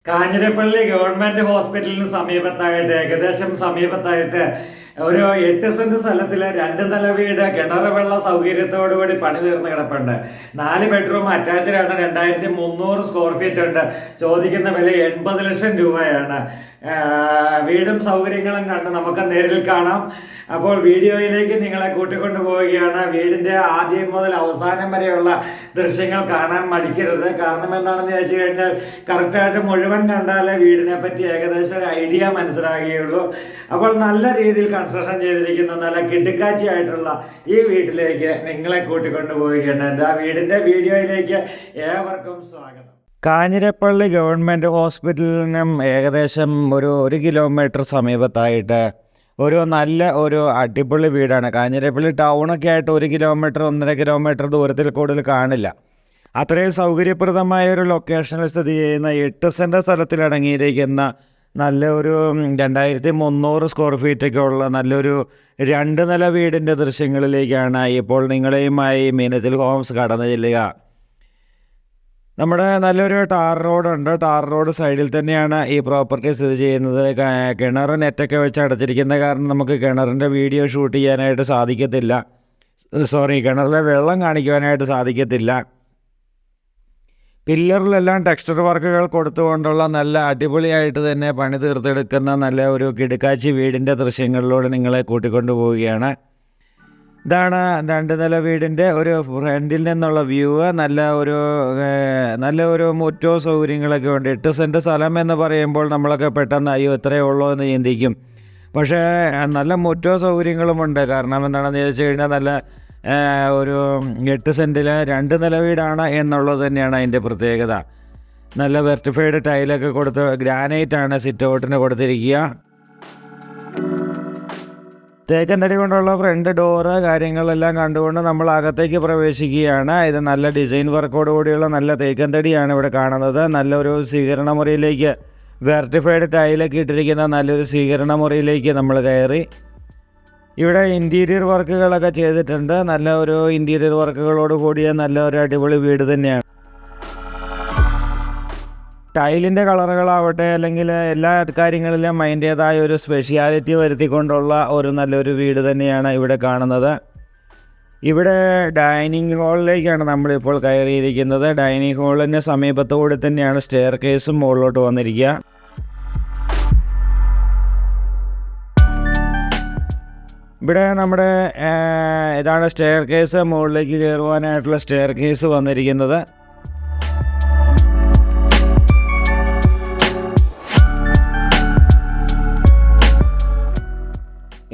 Kanjirappally government ഹോസ്പിറ്റലിന് സമീപത്തായിട്ട് ഒരു 8 saint സ്ഥലത്തിലെ 2 നില വീട് കിണർ വെള്ള സൗകര്യത്തോടുകൂടി പണി തീർന്ന് കിടപ്പുണ്ട്. 4 ബെഡ്റൂം അറ്റാച്ച്ഡ് ആണ്. 2300 സ്ക്വയർ ഫീറ്റ് ഉണ്ട്. ചോദിക്കുന്ന വില 80 ലക്ഷം രൂപയാണ്. വീടും സൗകര്യങ്ങളും കണ്ട് നമുക്ക് നേരിൽ കാണാം. അപ്പോൾ വീഡിയോയിലേക്ക് നിങ്ങളെ കൂട്ടിക്കൊണ്ടു പോവുകയാണ്. വീടിൻ്റെ ആദ്യം മുതൽ അവസാനം വരെയുള്ള ദൃശ്യങ്ങൾ കാണാൻ മടിക്കരുത്. കാരണം എന്താണെന്ന് ചോദിച്ചു കഴിഞ്ഞാൽ കറക്റ്റായിട്ട് മുഴുവൻ കണ്ടാലേ വീടിനെ പറ്റി ഏകദേശം ഒരു ഐഡിയ മനസ്സിലാകുകയുള്ളൂ. അപ്പോൾ നല്ല രീതിയിൽ കൺസ്ട്രക്ഷൻ ചെയ്തിരിക്കുന്ന നല്ല കിടുക്കാച്ചിയായിട്ടുള്ള ഈ വീട്ടിലേക്ക് നിങ്ങളെ കൂട്ടിക്കൊണ്ടു പോവുകയാണ്. ആ വീടിൻ്റെ വീഡിയോയിലേക്ക് ഏവർക്കും സ്വാഗതം. കാഞ്ഞിരപ്പള്ളി ഗവൺമെൻറ് ഹോസ്പിറ്റലിനും ഏകദേശം ഒരു കിലോമീറ്റർ സമീപത്തായിട്ട് നല്ല അടിപൊളി വീടാണ്. കാഞ്ഞിരപ്പള്ളി ടൗണൊക്കെ ആയിട്ട് 1 കിലോമീറ്റർ 1.5 കിലോമീറ്റർ ദൂരത്തിൽ കൂടുതൽ കാണില്ല. അത്രയും സൗകര്യപ്രദമായ ഒരു ലൊക്കേഷനിൽ സ്ഥിതി ചെയ്യുന്ന 8 സെൻറ് സ്ഥലത്തിൽ അടങ്ങിയിരിക്കുന്ന 2300 സ്ക്വയർ ഫീറ്റൊക്കെ ഉള്ള 2 നില വീടിൻ്റെ ദൃശ്യങ്ങളിലേക്കാണ് ഇപ്പോൾ നിങ്ങളെയുമായി മീനത്തിൽ ഹോംസ് കടന്നു ചെല്ലുക. നമ്മുടെ നല്ലൊരു ടാർ റോഡുണ്ട്. ടാർ റോഡ് സൈഡിൽ തന്നെയാണ് ഈ പ്രോപ്പർട്ടി സ്ഥിതി ചെയ്യുന്നത്. കിണർ നെറ്റൊക്കെ വെച്ച് അടച്ചിരിക്കുന്ന കാരണം നമുക്ക് കിണറിൻ്റെ വീഡിയോ ഷൂട്ട് ചെയ്യാനായിട്ട് സാധിക്കത്തില്ല. കിണറിലെ വെള്ളം കാണിക്കുവാനായിട്ട് സാധിക്കത്തില്ല. പില്ലറിലെല്ലാം ടെക്സ്ചർ വർക്കുകൾ കൊടുത്തുകൊണ്ടുള്ള നല്ല അടിപൊളിയായിട്ട് തന്നെ പണി തീർത്തെടുക്കുന്ന ഒരു കിടുക്കാച്ചി വീടിൻ്റെ ദൃശ്യങ്ങളിലൂടെ നിങ്ങളെ കൂട്ടിക്കൊണ്ടു പോവുകയാണ്. ഇതാണ് 2 നില വീടിൻ്റെ ഒരു ഫ്രണ്ടിൽ നിന്നുള്ള വ്യൂ. നല്ല ഒരു മുറ്റവും സൗകര്യങ്ങളൊക്കെ ഉണ്ട്. 8 സെൻറ് സ്ഥലം എന്ന് പറയുമ്പോൾ നമ്മളൊക്കെ പെട്ടെന്ന് അയ്യോ ഇത്രയേ ഉള്ളൂ എന്ന് ചിന്തിക്കും. പക്ഷേ നല്ല മുറ്റവും സൗകര്യങ്ങളുമുണ്ട്. കാരണം എന്താണെന്ന് ചോദിച്ചു കഴിഞ്ഞാൽ 8 സെൻറ്റിൽ 2 നില വീടാണ് എന്നുള്ളത് തന്നെയാണ് അതിൻ്റെ പ്രത്യേകത. നല്ല വെർട്ടിഫൈഡ് ടൈലൊക്കെ കൊടുത്ത് ഗ്രാനൈറ്റാണ് സിറ്റ് ഔട്ടിന് കൊടുത്തിരിക്കുക. തേക്കന്തടി കൊണ്ടുള്ള ഫ്രണ്ട് ഡോറ് കാര്യങ്ങളെല്ലാം കണ്ടുകൊണ്ട് നമ്മൾ അകത്തേക്ക് പ്രവേശിക്കുകയാണ്. ഇത് നല്ല ഡിസൈൻ വർക്കോട് കൂടിയുള്ള നല്ല തേക്കന്തടിയാണ് ഇവിടെ കാണുന്നത്. നല്ലൊരു സ്വീകരണ മുറിയിലേക്ക് വെർട്ടിഫൈഡ് ടൈലൊക്കെ ഇട്ടിരിക്കുന്ന നല്ലൊരു സ്വീകരണ മുറിയിലേക്ക് നമ്മൾ കയറി. ഇവിടെ ഇൻറ്റീരിയർ വർക്കുകളൊക്കെ ചെയ്തിട്ടുണ്ട്. ഇൻറ്റീരിയർ വർക്കുകളോട് കൂടിയ നല്ലൊരു അടിപൊളി വീട് തന്നെയാണ്. ടൈലിൻ്റെ കളറുകളാവട്ടെ അല്ലെങ്കിൽ എല്ലാ കാര്യങ്ങളിലും അതിൻ്റേതായ ഒരു സ്പെഷ്യാലിറ്റി വരുത്തിക്കൊണ്ടുള്ള നല്ലൊരു വീട് തന്നെയാണ് ഇവിടെ കാണുന്നത്. ഇവിടെ ഡൈനിങ് ഹാളിലേക്കാണ് നമ്മളിപ്പോൾ കയറിയിരിക്കുന്നത്. ഡൈനിങ് ഹാളിന് സമീപത്തോടെ തന്നെയാണ് സ്റ്റെയർ കേസും മുകളിലോട്ട് വന്നിരിക്കുക. ഇവിടെ ഇതാണ് സ്റ്റെയർ കേസ്. മുകളിലേക്ക് കയറുവാനായിട്ടുള്ള സ്റ്റെയർ കേസ് വന്നിരിക്കുന്നത്.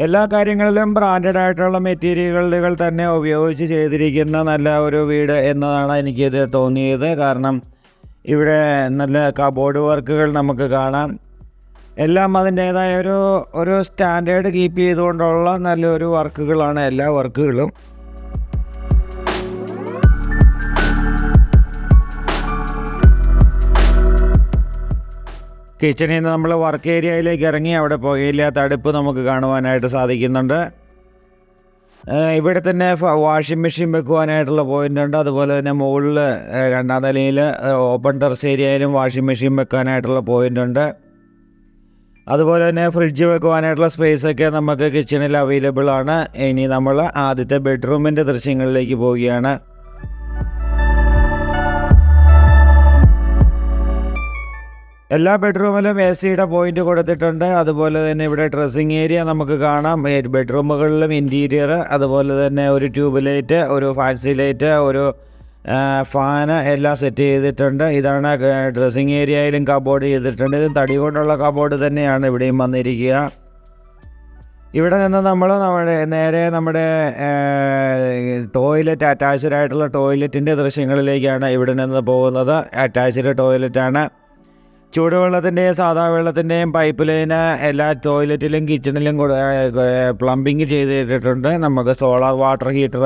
എല്ലാ കാര്യങ്ങളിലും ബ്രാൻഡഡ് ആയിട്ടുള്ള മെറ്റീരിയലുകൾ തന്നെ ഉപയോഗിച്ച് ചെയ്തിരിക്കുന്ന നല്ല ഒരു വീട് എന്നതാണ് എനിക്കിത് തോന്നിയത്. കാരണം ഇവിടെ നല്ല കബോർഡ് വർക്കുകൾ നമുക്ക് കാണാം. എല്ലാം അതിൻ്റേതായ ഒരു സ്റ്റാൻഡേർഡ് കീപ്പ് ചെയ്തുകൊണ്ടുള്ള നല്ലൊരു വർക്കുകളാണ് എല്ലാ വർക്കുകളും. കിച്ചണിൽ നിന്ന് നമ്മൾ വർക്ക് ഏരിയയിലേക്ക് ഇറങ്ങി അവിടെ പുകയില്ലാത്ത അടുപ്പ് നമുക്ക് കാണുവാനായിട്ട് സാധിക്കുന്നുണ്ട്. ഇവിടെ തന്നെ വാഷിംഗ് മെഷീൻ വെക്കുവാനായിട്ടുള്ള പോയിൻ്റ് ഉണ്ട്. അതുപോലെ തന്നെ മുകളിൽ 2ാം നിലയിൽ ഓപ്പൺ ടെറസ് ഏരിയയിലും വാഷിംഗ് മെഷീൻ വെക്കാനായിട്ടുള്ള പോയിൻ്റ് ഉണ്ട്. അതുപോലെ തന്നെ ഫ്രിഡ്ജ് വെക്കുവാനായിട്ടുള്ള സ്പേസൊക്കെ നമുക്ക് കിച്ചണിൽ അവൈലബിൾ ആണ്. ഇനി നമ്മൾ ആദ്യത്തെ ബെഡ്റൂമിൻ്റെ ദൃശ്യങ്ങളിലേക്ക് പോവുകയാണ്. എല്ലാ ബെഡ്റൂമിലും AC-യുടെ പോയിന്റ് കൊടുത്തിട്ടുണ്ട്. അതുപോലെ തന്നെ ഇവിടെ ഡ്രസ്സിങ് ഏരിയ നമുക്ക് കാണാം. ബെഡ്റൂമുകളിലും ഇൻറ്റീരിയർ, അതുപോലെ തന്നെ ഒരു ട്യൂബ് ലൈറ്റ്, ഒരു ഫാൻസി ലൈറ്റ്, ഒരു ഫാന് എല്ലാം സെറ്റ് ചെയ്തിട്ടുണ്ട്. ഇതാണ് ഡ്രസ്സിങ് ഏരിയയിലും കബോർഡ് ചെയ്തിട്ടുണ്ട്. ഇത് തടി കൊണ്ടുള്ള കബോർഡ് തന്നെയാണ് ഇവിടെയും വന്നിരിക്കുക. ഇവിടെ നിന്ന് നമ്മൾ നേരെ നമ്മുടെ ടോയ്ലറ്റ്, അറ്റാച്ച്ഡ് ആയിട്ടുള്ള ടോയ്ലറ്റിൻ്റെ ദൃശ്യങ്ങളിലേക്കാണ് ഇവിടെ നിന്ന് പോകുന്നത്. അറ്റാച്ച്ഡ് ടോയ്ലറ്റാണ്. ചൂടുവെള്ളത്തിൻ്റെയും സാധാ വെള്ളത്തിൻ്റെയും പൈപ്പ് ലൈന് എല്ലാ ടോയ്ലറ്റിലും കിച്ചണിലും പ്ലംബിങ് ചെയ്തിട്ടുണ്ട്. നമുക്ക് സോളാർ വാട്ടർ ഹീറ്റർ,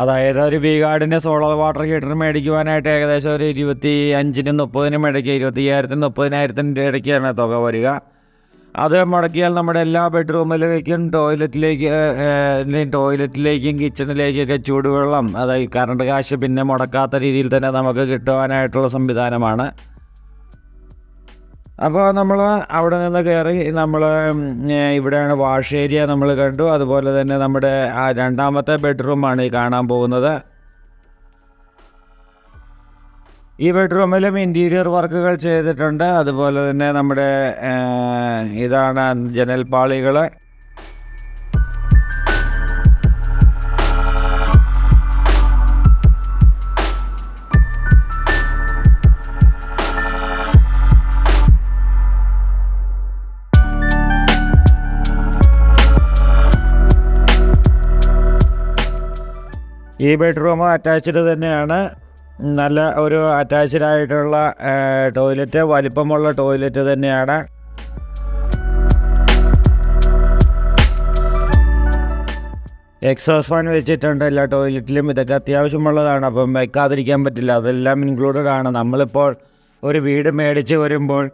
അതായത് ഒരു V-ഗാർഡിൻ്റെ സോളാർ വാട്ടർ ഹീറ്റർ മേടിക്കുവാനായിട്ട് ഏകദേശം ഒരു 25,000-30,000 ഇടയ്ക്ക് 25,000-30,000 ഇടയ്ക്കാണ് തുക വരിക. അത് മുടക്കിയാൽ നമ്മുടെ എല്ലാ ബെഡ്റൂമിലേക്കും ടോയ്ലറ്റിലേക്കും കിച്ചണിലേക്കൊക്കെ ചൂടുവെള്ളം, അതായത് കറണ്ട് കാശ് പിന്നെ മുടക്കാത്ത രീതിയിൽ തന്നെ നമുക്ക് കിട്ടുവാനായിട്ടുള്ള സംവിധാനമാണ്. അപ്പോൾ നമ്മൾ അവിടെ നിന്ന് കയറി നമ്മൾ ഇവിടെയാണ് വാഷ് ഏരിയ നമ്മൾ കണ്ടു. അതുപോലെ തന്നെ നമ്മുടെ ആ രണ്ടാമത്തെ ബെഡ്റൂമാണ് ഈ കാണാൻ പോകുന്നത്. ഈ ബെഡ്റൂമിലും ഇൻറ്റീരിയർ വർക്കുകൾ ചെയ്തിട്ടുണ്ട്. അതുപോലെ തന്നെ നമ്മുടെ ഇതാണ് ജനൽപ്പാളികൾ. ഈ ബെഡ്റൂം അറ്റാച്ച്ഡ് തന്നെയാണ്. നല്ല ഒരു അറ്റാച്ച്ഡ് ആയിട്ടുള്ള ടോയ്ലറ്റ്, വലിപ്പമുള്ള ടോയ്ലറ്റ് തന്നെയാണ്. എക്സോസ്റ്റ് ഫാൻ വെച്ചിട്ടുണ്ട് എല്ലാ ടോയ്ലറ്റിലും. ഇതൊക്കെ അത്യാവശ്യമുള്ളതാണ്, അപ്പം വെക്കാതിരിക്കാൻ പറ്റില്ല. അതെല്ലാം ഇൻക്ലൂഡഡ് ആണ്. നമ്മളിപ്പോൾ ഒരു വീട് മേടിച്ച് വരുമ്പോൾ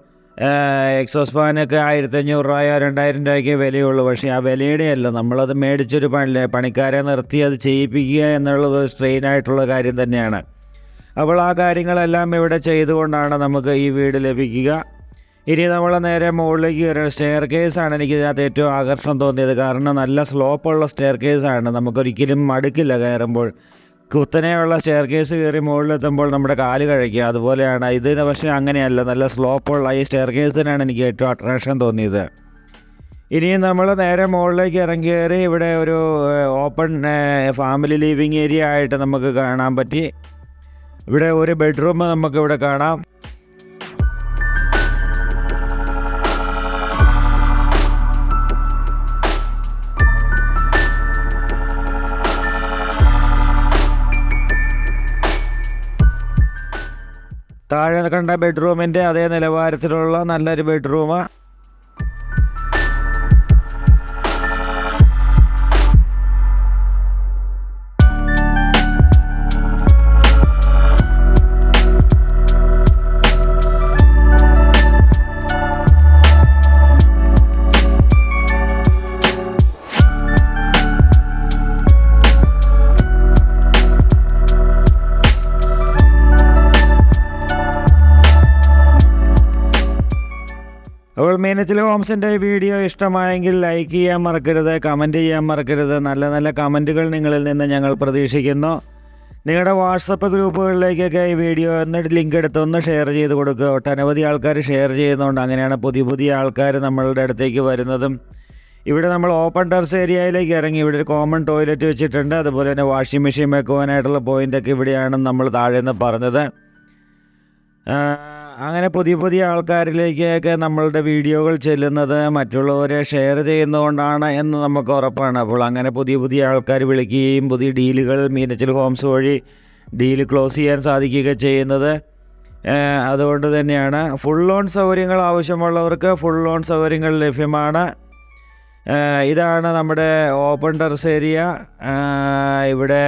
എക്സോസ്റ്റ് ഫാനൊക്കെ 1500 രൂപയോ 2000 രൂപയ്ക്ക് വിലയുള്ളൂ. പക്ഷേ ആ വിലയുടെ അല്ല, നമ്മളത് മേടിച്ചൊരു പണിക്കാരെ നിർത്തി അത് ചെയ്യിപ്പിക്കുക എന്നുള്ളത് സ്ട്രെയിനായിട്ടുള്ള കാര്യം തന്നെയാണ്. അപ്പോൾ ആ കാര്യങ്ങളെല്ലാം ഇവിടെ ചെയ്തുകൊണ്ടാണ് നമുക്ക് ഈ വീട് ലഭിക്കുക. ഇനി നമ്മൾ നേരെ മുകളിലേക്ക് കയറുക. സ്റ്റെയർ കേസാണ് എനിക്കിതിനകത്ത് ഏറ്റവും ആകർഷണം തോന്നിയത്. കാരണം നല്ല സ്ലോപ്പുള്ള സ്റ്റെയർ കേസാണ്, നമുക്കൊരിക്കലും മടുക്കില്ല കയറുമ്പോൾ. കുത്തനെയുള്ള സ്റ്റെയർ കേസ് കയറി മുകളിലെത്തുമ്പോൾ നമ്മുടെ കാല് കഴിക്കുക, അതുപോലെയാണ്. ഇതിന് പക്ഷേ അങ്ങനെയല്ല, നല്ല സ്ലോപ്പുള്ള ഈ സ്റ്റെയർ കേസിനാണ് എനിക്ക് ഏറ്റവും അട്രാക്ഷൻ തോന്നിയത്. ഇനിയും നമ്മൾ നേരെ മുകളിലേക്ക് ഇറങ്ങി കയറി ഇവിടെ ഒരു ഓപ്പൺ ഫാമിലി ലിവിങ് ഏരിയ ആയിട്ട് നമുക്ക് കാണാൻ പറ്റി. ഇവിടെ ഒരു ബെഡ്റൂം നമുക്കിവിടെ കാണാം. താഴെ കണ്ട ബെഡ്റൂമിൻ്റെ അതേ നിലവാരത്തിലുള്ള നല്ലൊരു ബെഡ്റൂം. അപ്പോൾ മീനച്ചിൽ ഹോംസിൻ്റെ വീഡിയോ ഇഷ്ടമായെങ്കിൽ ലൈക്ക് ചെയ്യാൻ മറക്കരുത്, കമൻറ്റ് ചെയ്യാൻ മറക്കരുത്. നല്ല നല്ല കമൻറ്റുകൾ നിങ്ങളിൽ നിന്ന് ഞങ്ങൾ പ്രതീക്ഷിക്കുന്നു. നിങ്ങളുടെ വാട്സപ്പ് ഗ്രൂപ്പുകളിലേക്കൊക്കെ ഈ വീഡിയോ എന്നിട്ട് ലിങ്ക് എടുത്തൊന്ന് ഷെയർ ചെയ്ത് കൊടുക്കുക. ഒട്ടനവധി ആൾക്കാർ ഷെയർ ചെയ്യുന്നുണ്ട്. അങ്ങനെയാണ് പുതിയ ആൾക്കാർ നമ്മളുടെ അടുത്തേക്ക് വരുന്നതും. ഇവിടെ നമ്മൾ ഓപ്പൺ ടെറസ് ഏരിയയിലേക്ക് ഇറങ്ങി. ഇവിടെ ഒരു കോമൺ ടോയ്ലറ്റ് വെച്ചിട്ടുണ്ട്. അതുപോലെ തന്നെ വാഷിംഗ് മെഷീൻ വെക്കുവാനായിട്ടുള്ള പോയിൻ്റൊക്കെ ഇവിടെയാണ് നമ്മൾ താഴെ നിന്ന് പറഞ്ഞത്. അങ്ങനെ പുതിയ ആൾക്കാരിലേക്കൊക്കെ നമ്മളുടെ വീഡിയോകൾ ചെല്ലുന്നത് മറ്റുള്ളവരെ ഷെയർ ചെയ്യുന്നതുകൊണ്ടാണ് എന്ന് നമുക്ക് ഉറപ്പാണ്. അപ്പോൾ അങ്ങനെ പുതിയ ആൾക്കാർ വിളിക്കുകയും പുതിയ ഡീലുകൾ മീനച്ചിൽ ഹോംസ് വഴി ഡീൽ ക്ലോസ് ചെയ്യാൻ സാധിക്കുകയൊക്കെ ചെയ്യുന്നത് അതുകൊണ്ട് തന്നെയാണ്. ഫുൾ ലോൺ സൗകര്യങ്ങൾ ആവശ്യമുള്ളവർക്ക് ഫുൾ ലോൺ സൗകര്യങ്ങൾ ലഭ്യമാണ്. ഇതാണ് നമ്മുടെ ഓപ്പൺ ടെറസ് ഏരിയ. ഇവിടെ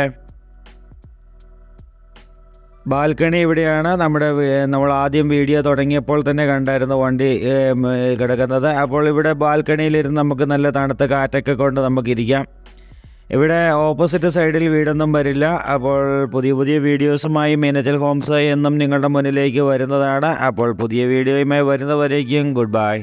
ബാൽക്കണി ഇവിടെയാണ്. നമ്മൾ ആദ്യം വീഡിയോ തുടങ്ങിയപ്പോൾ തന്നെ കണ്ടായിരുന്നു വണ്ടി കിടക്കുന്നത്. അപ്പോൾ ഇവിടെ ബാൽക്കണിയിലിരുന്ന് നമുക്ക് നല്ല തണുത്ത കാറ്റൊക്കെ കൊണ്ട് നമുക്കിരിക്കാം. ഇവിടെ ഓപ്പോസിറ്റ് സൈഡിൽ വീടൊന്നും വരില്ല. അപ്പോൾ പുതിയ വീഡിയോസുമായി മീനച്ചിൽ ഹോംസ് എന്നും നിങ്ങളുടെ മുന്നിലേക്ക് വരുന്നതാണ്. അപ്പോൾ പുതിയ വീഡിയോയുമായി വരുന്നവരേക്കും ഗുഡ് ബൈ.